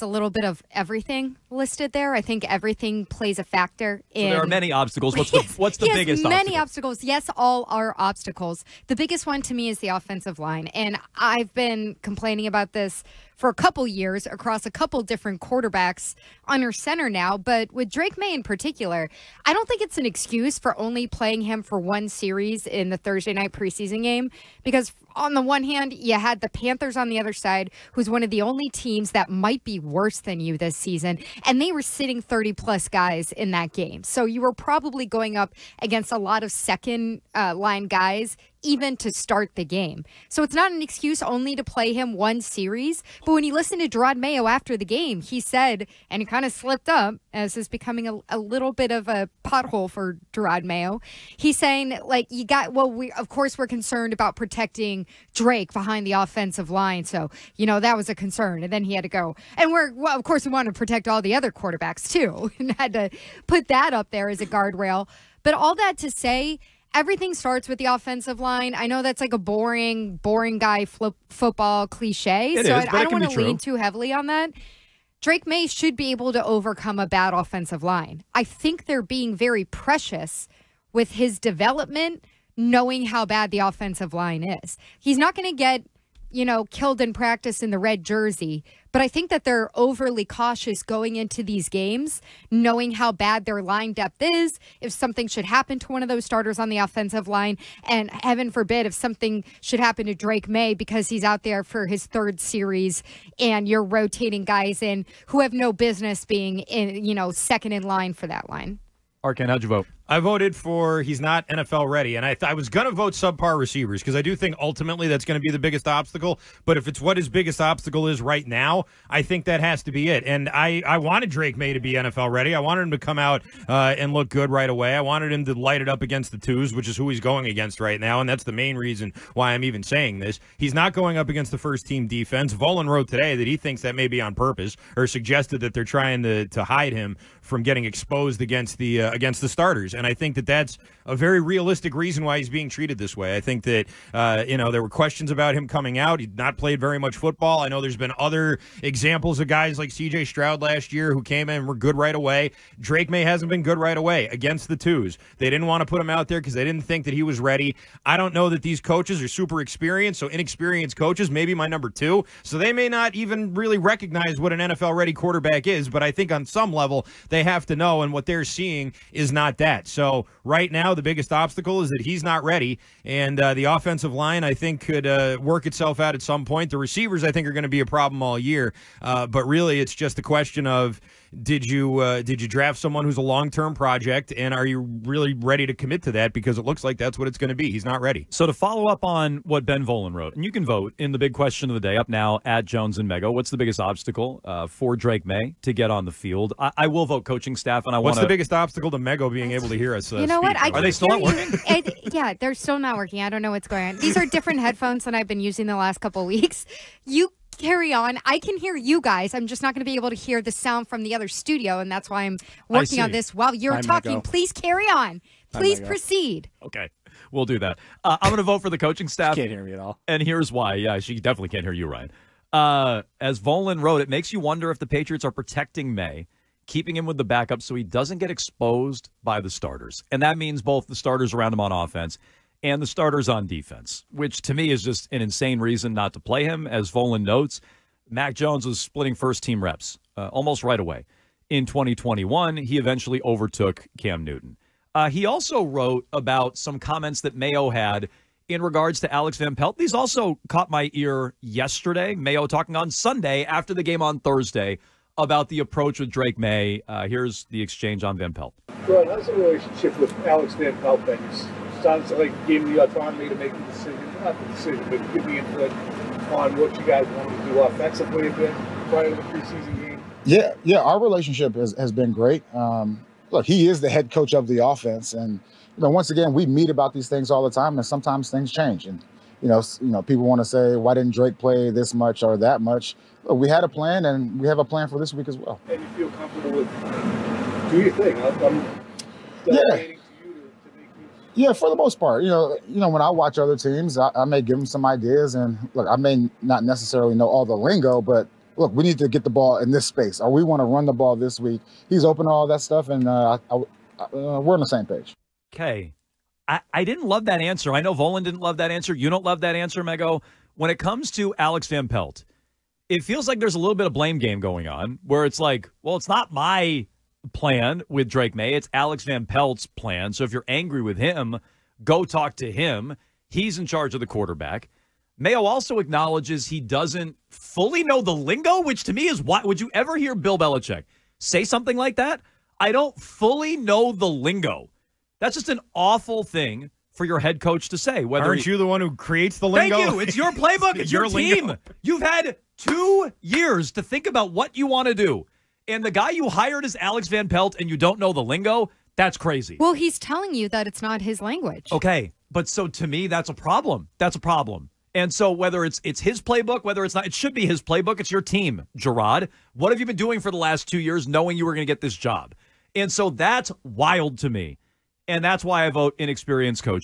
a little bit of everything listed there. I think everything plays a factor in. So there are many obstacles. What's the biggest many obstacle? obstacles. Yes, all are obstacles. The biggest one to me is the offensive line. And I've been complaining about this for a couple years across a couple different quarterbacks under center now. But with Drake Maye in particular, I don't think it's an excuse for only playing him for one series in the Thursday night preseason game. Because on the one hand, you had the Panthers on the other side, who's one of the only teams that might be worse than you this season. And they were sitting 30-plus guys in that game. So you were probably going up against a lot of second-line guys even to start the game. So it's not an excuse only to play him one series. But when you listen to Drake Maye after the game, he said, and he kind of slipped up, as is becoming a little bit of a pothole for Drake Maye. He's saying, like, of course we're concerned about protecting Drake behind the offensive line. So, that was a concern. And then he had to go. And of course, we want to protect all the other quarterbacks too. And had to put that up there as a guardrail. But all that to say, everything starts with the offensive line. I know that's like a boring guy football cliche. I don't want to lean too heavily on that. Drake Maye should be able to overcome a bad offensive line. I think they're being very precious with his development, knowing how bad the offensive line is. He's not going to get, killed in practice in the red jersey. But I think that they're overly cautious going into these games, knowing how bad their line depth is, if something should happen to one of those starters on the offensive line, and heaven forbid if something should happen to Drake Maye because he's out there for his third series and you're rotating guys in who have no business being in, second in line for that line. Arkan, how'd you vote? I voted for he's not NFL ready, and I was going to vote subpar receivers because I do think ultimately that's going to be the biggest obstacle. But if it's what his biggest obstacle is right now, I think that has to be it. And I wanted Drake Maye to be NFL ready. I wanted him to come out and look good right away. I wanted him to light it up against the twos, which is who he's going against right now, and that's the main reason why I'm even saying this. He's not going up against the first-team defense. Volin wrote today that he thinks that may be on purpose, or suggested that they're trying to hide him from getting exposed against the starters. And I think that that's a very realistic reason why he's being treated this way. I think that, there were questions about him coming out. He'd not played very much football. I know there's been other examples of guys like C.J. Stroud last year who came in and were good right away. Drake Maye hasn't been good right away against the twos. They didn't want to put him out there because they didn't think that he was ready. I don't know that these coaches are super experienced, so inexperienced coaches, maybe my number two. So they may not even really recognize what an NFL-ready quarterback is, but I think on some level they have to know, and what they're seeing is not that. So right now, the biggest obstacle is that he's not ready, and the offensive line, I think, could work itself out at some point. The receivers, I think, are going to be a problem all year, but really it's just a question of did you draft someone who's a long-term project, and are you really ready to commit to that? Because it looks like that's what it's going to be. He's not ready. So to follow up on what Ben Volin wrote, and you can vote in the big question of the day up now at Jones and Mego. What's the biggest obstacle for Drake Maye to get on the field? I will vote coaching staff, and What's the biggest obstacle to Mego being able to hear us? You know what? Are they still not working? Yeah, they're still not working. I don't know what's going on. These are different headphones than I've been using the last couple of weeks. You carry on. I can hear you guys. I'm just not going to be able to hear the sound from the other studio, and that's why I'm working on this while you're talking. Mego. Please carry on. Please proceed. Okay, we'll do that. I'm going to vote for the coaching staff. She can't hear me at all. And here's why. Yeah, she definitely can't hear you, Ryan. As Volin wrote, it makes you wonder if the Patriots are protecting Maye, keeping him with the backup so he doesn't get exposed by the starters. And that means both the starters around him on offense and the starters on defense, which to me is just an insane reason not to play him. As Volin notes, Mac Jones was splitting first-team reps almost right away. In 2021, he eventually overtook Cam Newton. He also wrote about some comments that Mayo had in regards to Alex Van Pelt. These also caught my ear yesterday. Mayo talking on Sunday after the game on Thursday about the approach with Drake Maye. Here's the exchange on Van Pelt. Ron, how's the relationship with Alex Van Pelt then? Sounds like gave me the autonomy to make the decision, not the decision, but give me input on what you guys want to do offensively a bit prior to the preseason game. Yeah, our relationship has been great. Look, he is the head coach of the offense, and once again, we meet about these things all the time, and sometimes things change. And people want to say, why didn't Drake play this much or that much? Look, we had a plan, and we have a plan for this week as well. And you feel comfortable with do your thing? Yeah, for the most part. When I watch other teams, I may give them some ideas, and look, I may not necessarily know all the lingo, but look, we need to get the ball in this space, or we want to run the ball this week. He's open to all that stuff, and we're on the same page. Okay. I didn't love that answer. I know Volan didn't love that answer. You don't love that answer, Mego. When it comes to Alex Van Pelt, it feels like there's a little bit of blame game going on where it's like, well, it's not my plan with Drake Maye. It's Alex Van Pelt's plan. So if you're angry with him, go talk to him. He's in charge of the quarterback. Mayo also acknowledges he doesn't fully know the lingo, which to me is why would you ever hear Bill Belichick say something like that? I don't fully know the lingo. That's just an awful thing for your head coach to say. Aren't you the one who creates the lingo? Thank you. It's your playbook. It's your team. Lingo. You've had 2 years to think about what you want to do. And the guy you hired is Alex Van Pelt, and you don't know the lingo? That's crazy. Well, he's telling you that it's not his language. Okay. But so to me, that's a problem. That's a problem. And so whether it's his playbook, whether it's not, it should be his playbook. It's your team, Gerard. What have you been doing for the last 2 years knowing you were going to get this job? And so that's wild to me. And that's why I vote inexperienced coaches.